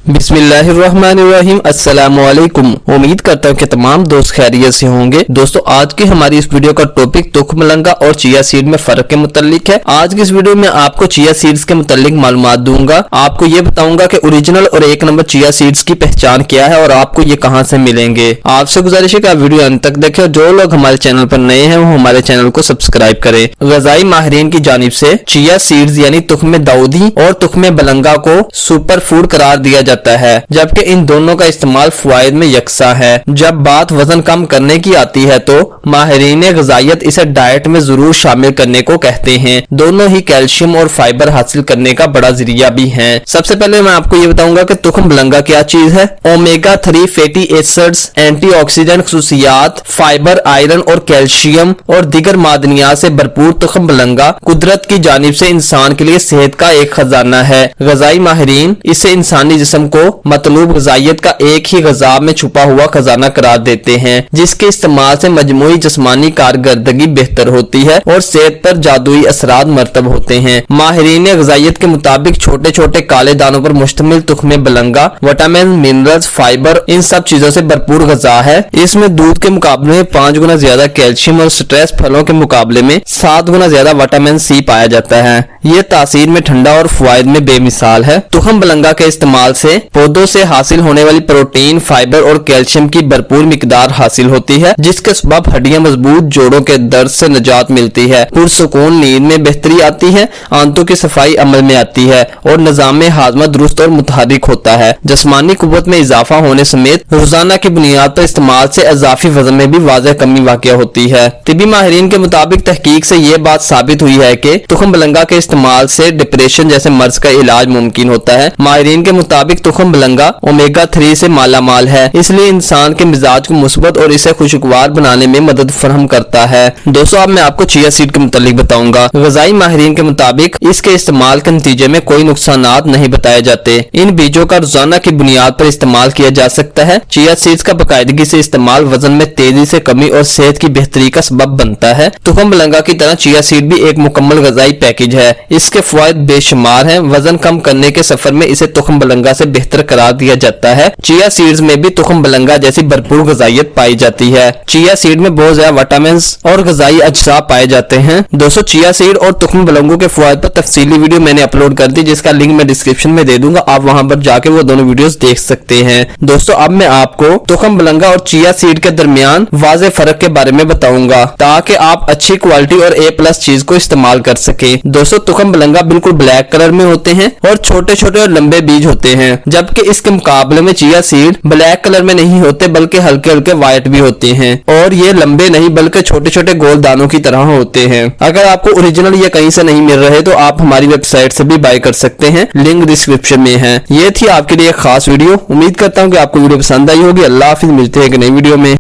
बिस्मिल्लाहिर्रहमानिर्रहीम। अस्सलामुअलैकुम। उम्मीद करता हूँ कि तमाम दोस्त खैरियत से होंगे। दोस्तों, आज की हमारी इस वीडियो का टॉपिक तुख मलंगा और चिया सीड में फर्क के मुतालिक है। आज की इस वीडियो में आपको चिया सीड्स के मुतालिक मालूमात दूंगा। आपको ये बताऊंगा कि ओरिजिनल और एक नंबर चिया सीड्स की पहचान क्या है और आपको ये कहाँ से मिलेंगे। आपसे गुजारिश है कि आप वीडियो अंत तक देखें और जो लोग हमारे चैनल पर नए हैं वो हमारे चैनल को सब्सक्राइब करें। ग़िज़ाई माहिरीन की जानिब से चिया सीड्स यानी तुख्मे दाऊदी और तुख्मे बलंगा को सुपर फूड करार दिया जाता है, जबकि इन दोनों का इस्तेमाल फवाइद में यकसा है। जब बात वजन कम करने की आती है तो माहिरीन ग़िज़ाइयत इसे डाइट में जरूर शामिल करने को कहते हैं। दोनों ही कैल्शियम और फाइबर हासिल करने का बड़ा जरिया भी है। सबसे पहले मैं आपको ये बताऊंगा कि तुख्म बलंगा क्या चीज है। ओमेगा 3 फैटी एसिड्स, एंटीऑक्सीडेंट खुसूसियात, फाइबर, आयरन और कैल्शियम और दीगर मादनियात से भरपूर तुख्म बलंगा कुदरत की जानिब से इंसान के लिए सेहत का एक खजाना है। ग़िज़ाई माहिरीन इसे इंसानी जिस्म को मतलूब ग़िज़ाइयत का एक ही ग़िज़ा में छुपा हुआ खजाना करार देते हैं, जिसके इस्तेमाल से मजमूई जिस्मानी कारकर्दगी बेहतर होती है और सेहत पर जादुई असरात मरतब होते हैं। माहिरीन ग़िज़ाइयत के मुताबिक छोटे छोटे काले दानों पर मुश्तमिल तुख्मे बलंगा विटामिन, मिनरल्स, फाइबर, इन सब चीजों से भरपूर ग़िज़ा है। इसमें दूध के मुकाबले में 5 गुना ज्यादा कैल्शियम और स्ट्रेस फलों के मुकाबले में 7 गुना ज्यादा विटामिन सी पाया जाता है। ये तासीर में ठंडा और फवाइद में बेमिसाल है। तुख्म बलंगा के इस्तेमाल से पौधों से हासिल होने वाली प्रोटीन, फाइबर और कैल्शियम की भरपूर मिकदार हासिल होती है, जिसके सबब हड्डियां मजबूत, जोड़ों के दर्द से निजात मिलती है, पुरसुकून नींद में बेहतरी आती है, आंतों की सफाई अमल में आती है और निजाम हाजमा दुरुस्त और मुतहरिक होता है। जिस्मानी कुव्वत में इजाफा होने समेत रोजाना की बुनियाद पर इस्तेमाल से इजाफी वजन में भी वाज़ेह कमी वाक़या होती है। तिबी माहिरीन के मुताबिक तहकीक से ये बात साबित हुई है कि तुख्म बलंगा के इस्तेमाल से डिप्रेशन जैसे मर्ज का इलाज मुमकिन होता है। माहिरीन के मुताबिक तुख्म बलंगा ओमेगा 3 से माला माल है, इसलिए इंसान के मिजाज को मुस्बत और इसे खुशगवार बनाने में मदद फराहम करता है। दोस्तों, अब मैं आपको चिया सीड के मुतालिक बताऊंगा। ग़िज़ाई माहिरीन के मुताबिक इसके इस्तेमाल के नतीजे में कोई नुकसानात नहीं बताए जाते। इन बीजों का रोजाना की बुनियाद पर इस्तेमाल किया जा सकता है। चिया सीड्स का बाकायदगी से इस्तेमाल वजन में तेजी से कमी और सेहत की बेहतरी का सबब बनता है। तुख्म बलंगा की तरह चिया सीड भी एक मुकम्मल ग़िज़ाई पैकेज है। इसके फवाइद बेशुमार हैं। वजन कम करने के सफर में इसे तुख्म बलंगा से बेहतर करार दिया जाता है। चिया सीड्स में भी तुख्म बलंगा जैसी भरपूर ग़िज़ाइयत पाई जाती है। चिया सीड में बहुत ज्यादा विटामिन और ग़िज़ाई अज्जा पाए जाते हैं। दोस्तों, चिया सीड और तुख्म बलंगों के फवाइद पर तफसीली वीडियो मैंने अपलोड कर दी, जिसका लिंक मैं डिस्क्रिप्शन में दे दूंगा। आप वहां पर जाके वो दोनों वीडियोस देख सकते हैं। दोस्तों, अब मैं आपको तुख्म बलंगा और चिया सीड के दरमियान वाज़ेह फर्क के बारे में बताऊंगा, ताकि आप अच्छी क्वालिटी और A+ चीज को इस्तेमाल कर सके। दोस्तों, तुख्म बलंगा बिल्कुल ब्लैक कलर में होते हैं और छोटे छोटे और लंबे बीज होते हैं, जबकि इसके मुकाबले में चिया सीड ब्लैक कलर में नहीं होते बल्कि हल्के हल्के व्हाइट भी होते हैं और ये लंबे नहीं बल्कि छोटे छोटे गोल दानों की तरह होते हैं। अगर आपको ओरिजिनल ये कहीं से नहीं मिल रहे तो आप हमारी वेबसाइट से भी बाय कर सकते हैं, लिंक डिस्क्रिप्शन में है। ये थी आपके लिए एक खास वीडियो। उम्मीद करता हूँ कि आपको वीडियो पसंद आई होगी। अल्लाह हाफिज, मिलते हैं एक नई वीडियो में।